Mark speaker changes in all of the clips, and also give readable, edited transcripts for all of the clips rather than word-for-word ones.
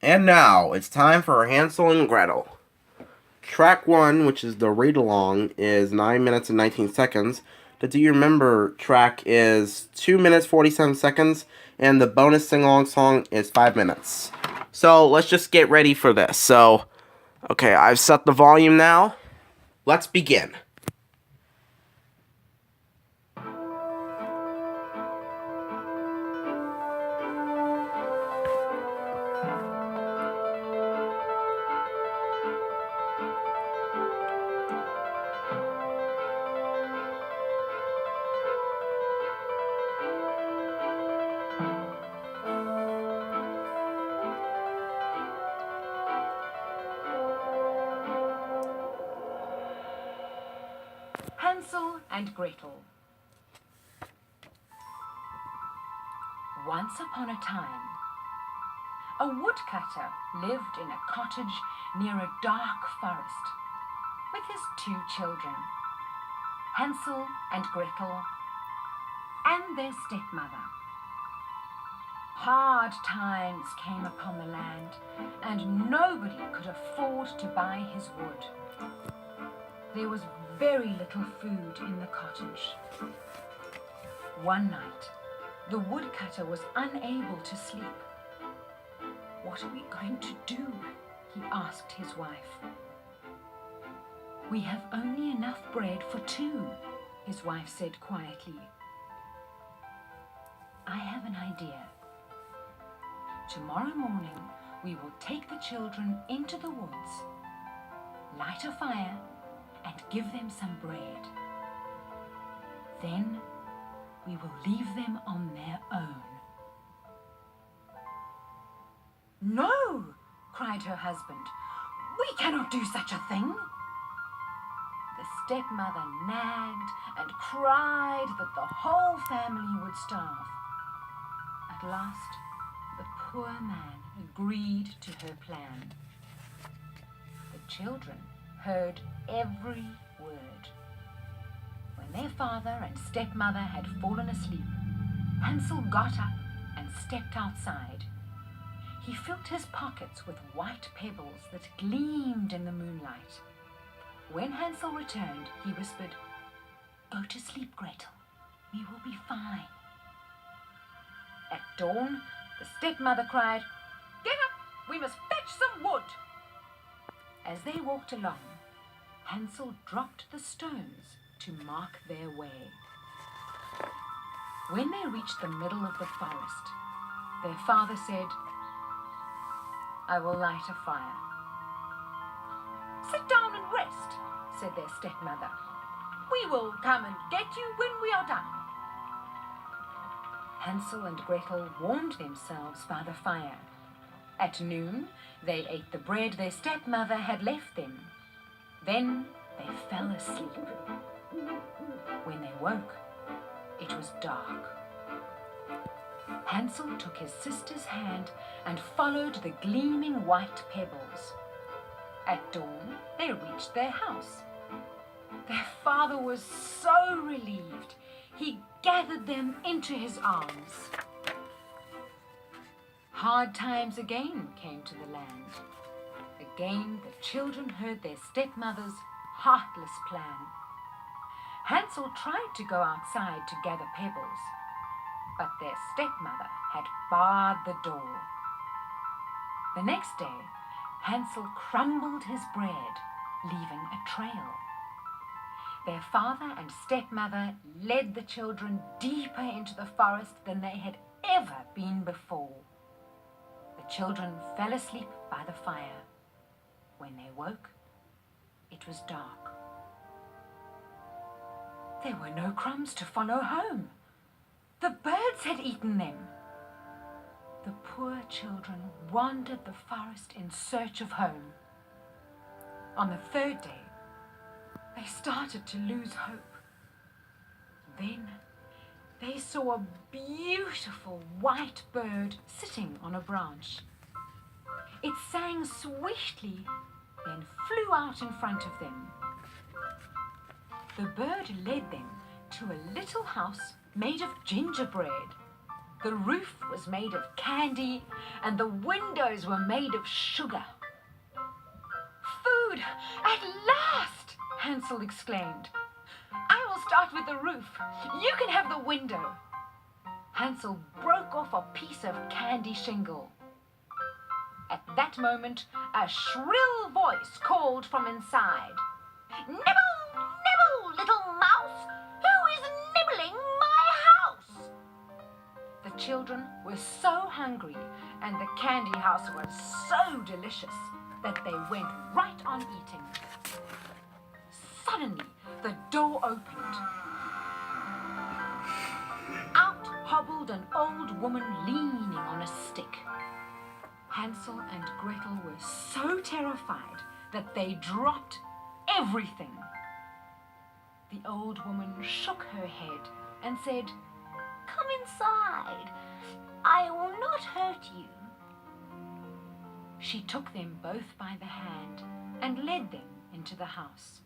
Speaker 1: And now it's time for Hansel and Gretel. Track 1, which is the read along, is 9 minutes and 19 seconds. The Do You Remember track is 2 minutes 47 seconds, and the bonus sing along song is 5 minutes. So let's just get ready for this. Okay, I've set the volume now. Let's begin.
Speaker 2: Hansel and Gretel. Once upon a time, a woodcutter lived in a cottage near a dark forest with his 2 children, Hansel and Gretel, and their stepmother. Hard times came upon the land, and nobody could afford to buy his wood. There was very little food in the cottage. One night, the woodcutter was unable to sleep. "What are we going to do?" he asked his wife. "We have only enough bread for 2, his wife said quietly. "I have an idea. Tomorrow morning, we will take the children into the woods, light a fire, and give them some bread. Then we will leave them on their own." "No!" cried her husband. "We cannot do such a thing." The stepmother nagged and cried that the whole family would starve. At last, the poor man agreed to her plan. The children heard every word. When their father and stepmother had fallen asleep, Hansel got up and stepped outside. He filled his pockets with white pebbles that gleamed in the moonlight. When Hansel returned, he whispered, "Go to sleep, Gretel. We will be fine." At dawn, the stepmother cried, "Get up! We must fetch some wood." As they walked along, Hansel dropped the stones to mark their way. When they reached the middle of the forest, their father said, "I will light a fire." "Sit down and rest," said their stepmother. "We will come and get you when we are done." Hansel and Gretel warmed themselves by the fire. At noon, they ate the bread their stepmother had left them. Then they fell asleep. When they woke, it was dark. Hansel took his sister's hand and followed the gleaming white pebbles. At dawn, they reached their house. Their father was so relieved. He gathered them into his arms. Hard times again came to the land. Again, the children heard their stepmother's heartless plan. Hansel tried to go outside to gather pebbles, but their stepmother had barred the door. The next day, Hansel crumbled his bread, leaving a trail. Their father and stepmother led the children deeper into the forest than they had ever been before. The children fell asleep by the fire. When they woke, it was dark. There were no crumbs to follow home. The birds had eaten them. The poor children wandered the forest in search of home. On the 3rd day, they started to lose hope. Then they saw a beautiful white bird sitting on a branch. It sang sweetly, then flew out in front of them. The bird led them to a little house made of gingerbread. The roof was made of candy and the windows were made of sugar. "Food, at last!" Hansel exclaimed. "I will start with the roof. You can have the window." Hansel broke off a piece of candy shingle. At that moment, a shrill voice called from inside. "Nibble, nibble, little mouse! Who is nibbling my house?" The children were so hungry and the candy house was so delicious that they went right on eating. Suddenly, the door opened. Out hobbled an old woman leaning on a stick. Hansel and Gretel were so terrified that they dropped everything. The old woman shook her head and said, "Come inside. I will not hurt you." She took them both by the hand and led them into the house.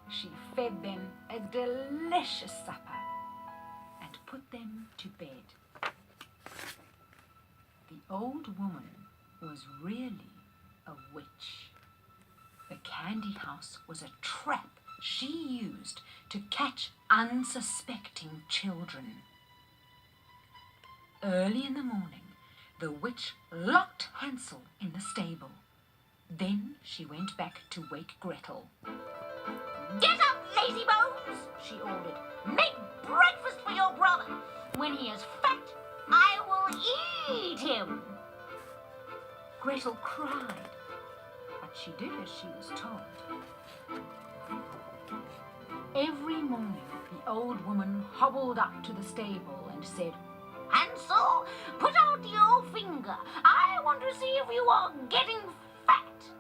Speaker 2: She fed them a delicious supper and put them to bed. The old woman was really a witch. The candy house was a trap she used to catch unsuspecting children. Early in the morning, the witch locked Hansel in the stable. Then she went back to wake Gretel. "Get up, lazy bones," she ordered. "Make breakfast for your brother. When he is fat, I will eat him." Gretel cried, but she did as she was told. Every morning, the old woman hobbled up to the stable and said, "Hansel, put out your finger. I want to see if you are getting fat."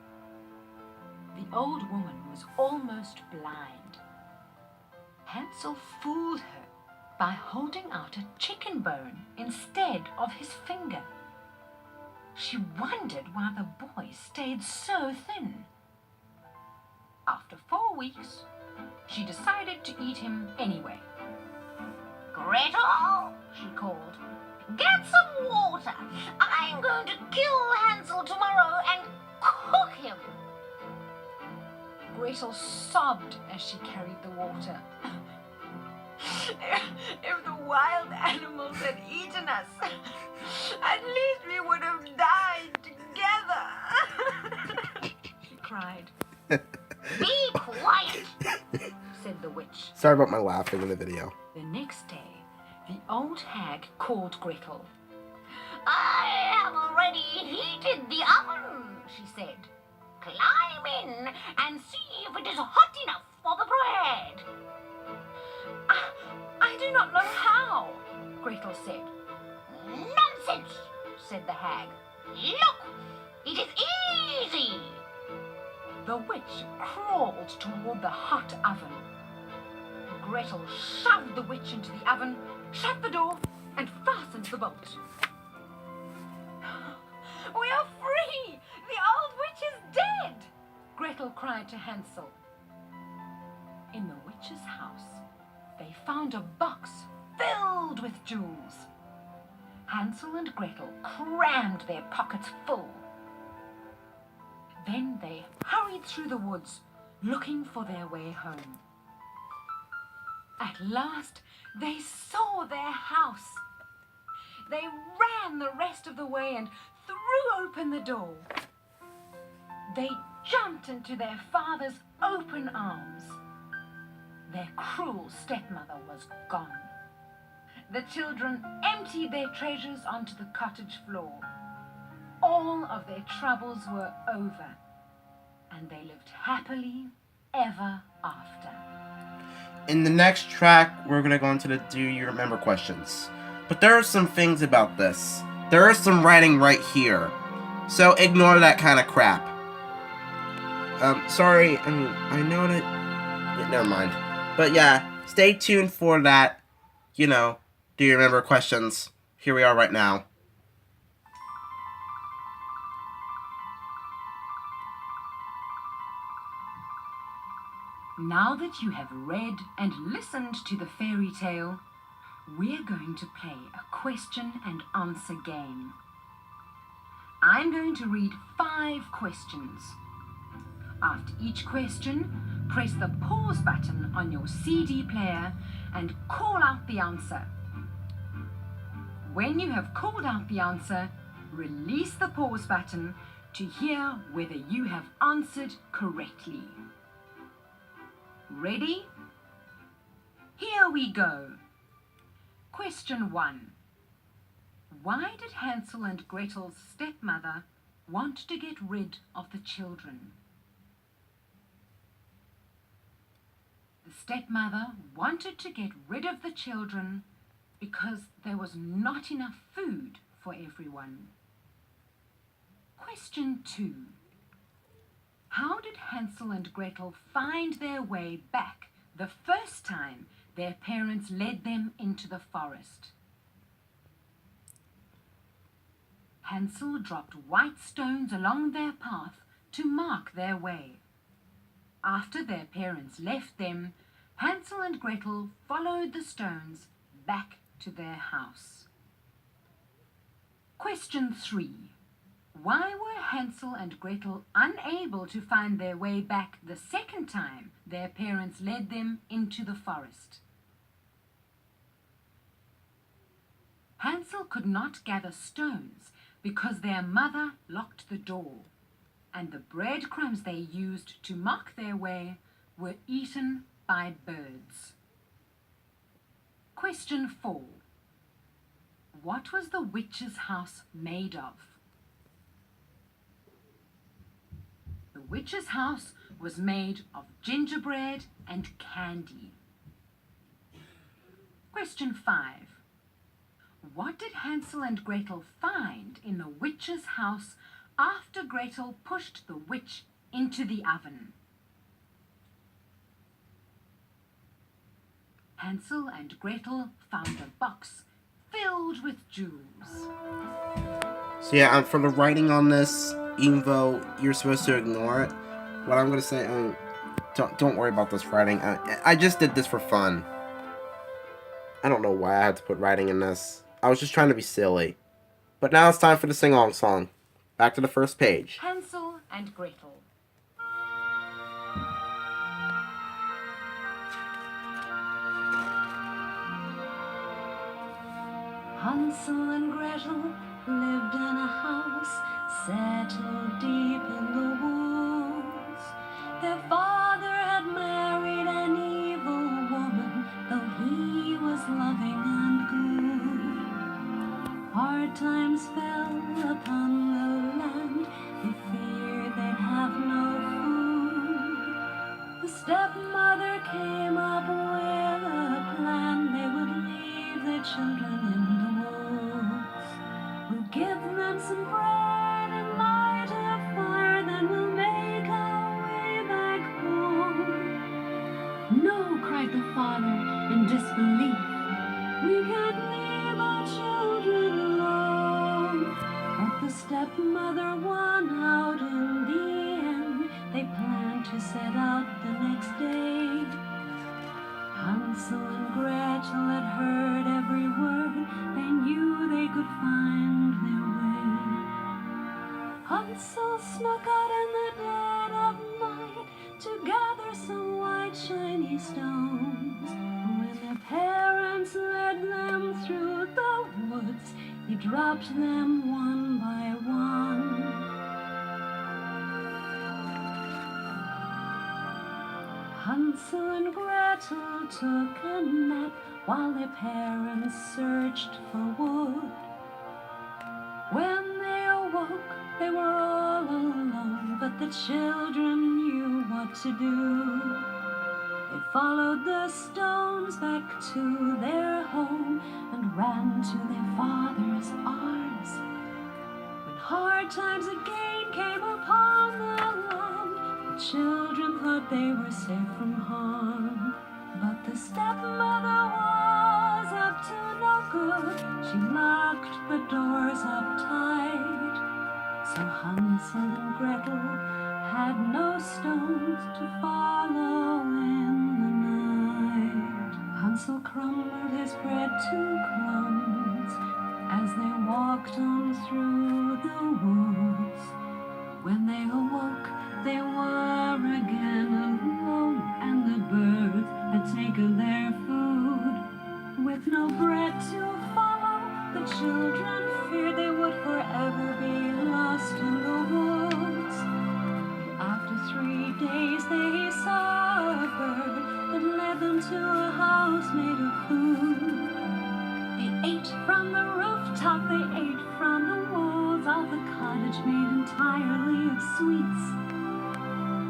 Speaker 2: The old woman was almost blind. Hansel fooled her by holding out a chicken bone instead of his finger. She wondered why the boy stayed so thin. After 4 weeks, she decided to eat him anyway. "Gretel," she called, "get some water. I'm going to kill Hansel tomorrow and cook him." Gretel sobbed as she carried the water. If the wild animals had eaten us, at least we would have died together," she cried. "Be quiet," said the witch.
Speaker 1: Sorry about my laughing in the video.
Speaker 2: The next day, the old hag called Gretel. "I have already heated the oven," she said. "Climb in and see if it is hot enough for the bread." I do not know how," Gretel said. "Nonsense," said the hag. "Look, it is easy." The witch crawled toward the hot oven. Gretel shoved the witch into the oven, shut the door, and fastened the bolt. "We are free! The old witch is dead!" Gretel cried to Hansel. In the witch's house, they found a box filled with jewels. Hansel and Gretel crammed their pockets full. Then they hurried through the woods, looking for their way home. At last, they saw their house. They ran the rest of the way and threw open the door. They jumped into their father's open arms. Their cruel stepmother was gone. The children emptied their treasures onto the cottage floor. All of their troubles were over, and they lived happily ever after.
Speaker 1: In the next track, we're going to go into the Do You Remember questions. But there are some things about this. There is some writing right here. So ignore that kind of crap. Sorry, I know that... Yeah, never mind. But yeah, stay tuned for that, Do You Remember questions. Here we are right now.
Speaker 2: Now that you have read and listened to the fairy tale, We're going to play a question and answer game. I'm going to read 5 questions. After each question, press the pause button on your CD player and call out the answer. When you have called out the answer, release the pause button to hear whether you have answered correctly. Ready? Here we go. Question 1. Why did Hansel and Gretel's stepmother want to get rid of the children? The stepmother wanted to get rid of the children because there was not enough food for everyone. Question 2. How did Hansel and Gretel find their way back the first time their parents led them into the forest? Hansel dropped white stones along their path to mark their way. After their parents left them, Hansel and Gretel followed the stones back to their house. Question 3. Why were Hansel and Gretel unable to find their way back the second time their parents led them into the forest? Hansel could not gather stones because their mother locked the door, and the breadcrumbs they used to mark their way were eaten by birds. Question 4. What was the witch's house made of? The witch's house was made of gingerbread and candy. Question 5. What did Hansel and Gretel find in the witch's house after Gretel pushed the witch into the oven? Hansel and Gretel found a box filled with jewels.
Speaker 1: So yeah, for the writing on this, even though you're supposed to ignore it, what I'm gonna say, don't worry about this writing. I just did this for fun. I don't know why I had to put writing in this. I was just trying to be silly. But now it's time for the sing-along song. Back to the first page.
Speaker 2: Hansel and Gretel. Hansel and Gretel lived in a house settled deep in the woods. Their father had married an evil woman, though he was loving and good. Hard times fell upon the land. They feared they'd have no food. The stepmother came up with a plan. They would leave their children in the woods. We'll give them some bread and light a fire, then we'll make our way back home. No, cried the father in disbelief. We can't leave our children alone. But the stepmother won out in the end. They planned to set out the next day. Hansel and Gretel had heard every word. They knew they could find their way. Hansel snuck out in the dead of night to gather some white shiny stones. When their parents led them through the woods, he dropped them one by one. Hansel and Gretel took a nap while their parents searched for wood. When they awoke, they were all alone, but the children knew what to do. They followed the stones back to their home and ran to their father's arms. When hard times again came upon the land, the children thought they were safe from harm. But the stepmother was up to no good. She locked the doors up tight. So Hansel and Gretel had no stones to follow in the night. Hansel crumbled his bread to crumbs as they walked on through the woods. When they awoke, they were again alone, and the birds had taken their food. With no bread to follow, the children feared they would forever be lost in the woods. After 3 days they saw a bird that led them to a house made of food. They ate from the rooftop, they ate from the walls of the cottage made entirely of sweets.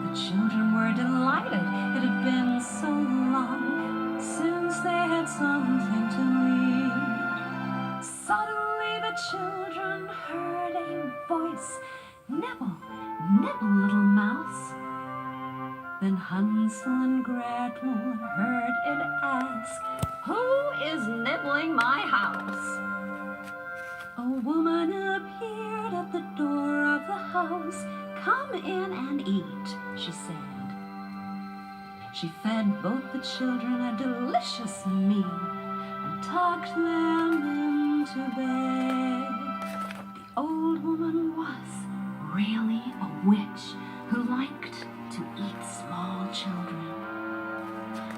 Speaker 2: The children were delighted. It had been so long since they had something to eat. Suddenly the children heard a voice, "Nibble, nibble, little mouse." Then Hansel and Gretel heard it ask, "Who is nibbling my house?" A woman appeared at the door of the house. "Come in and eat," she said. She fed both the children a delicious meal and tucked them into bed. The old woman was really a witch who liked to eat small children.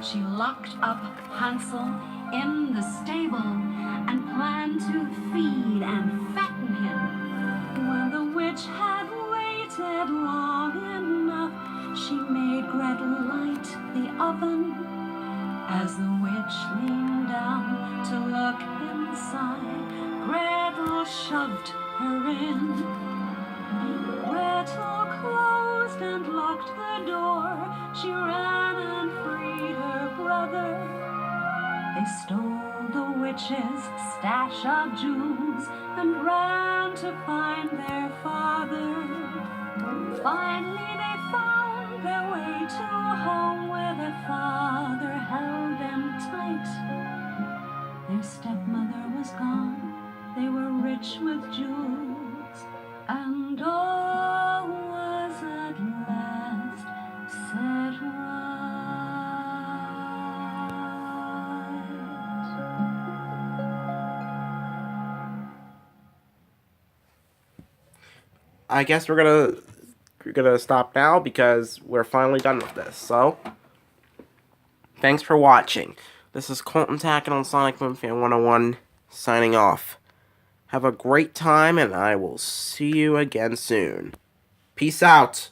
Speaker 2: She locked up Hansel in the stable and planned to feed and fatten him. When the witch had waited long enough, she made Gretel light the oven. As the witch leaned down to look inside, Gretel shoved her in. Gretel closed and locked the door. She ran and freed her brother. They stole the witch's stash of jewels and ran to find their father. Finally they found their way to home where their father held them tight. Their stepmother was gone. They were rich with jewels, and all was at last set right.
Speaker 1: I guess we're gonna stop now because we're finally done with this. So, thanks for watching. This is Colton Tackett on Sonic Boom Fan 101 signing off. Have a great time, and I will see you again soon. Peace out.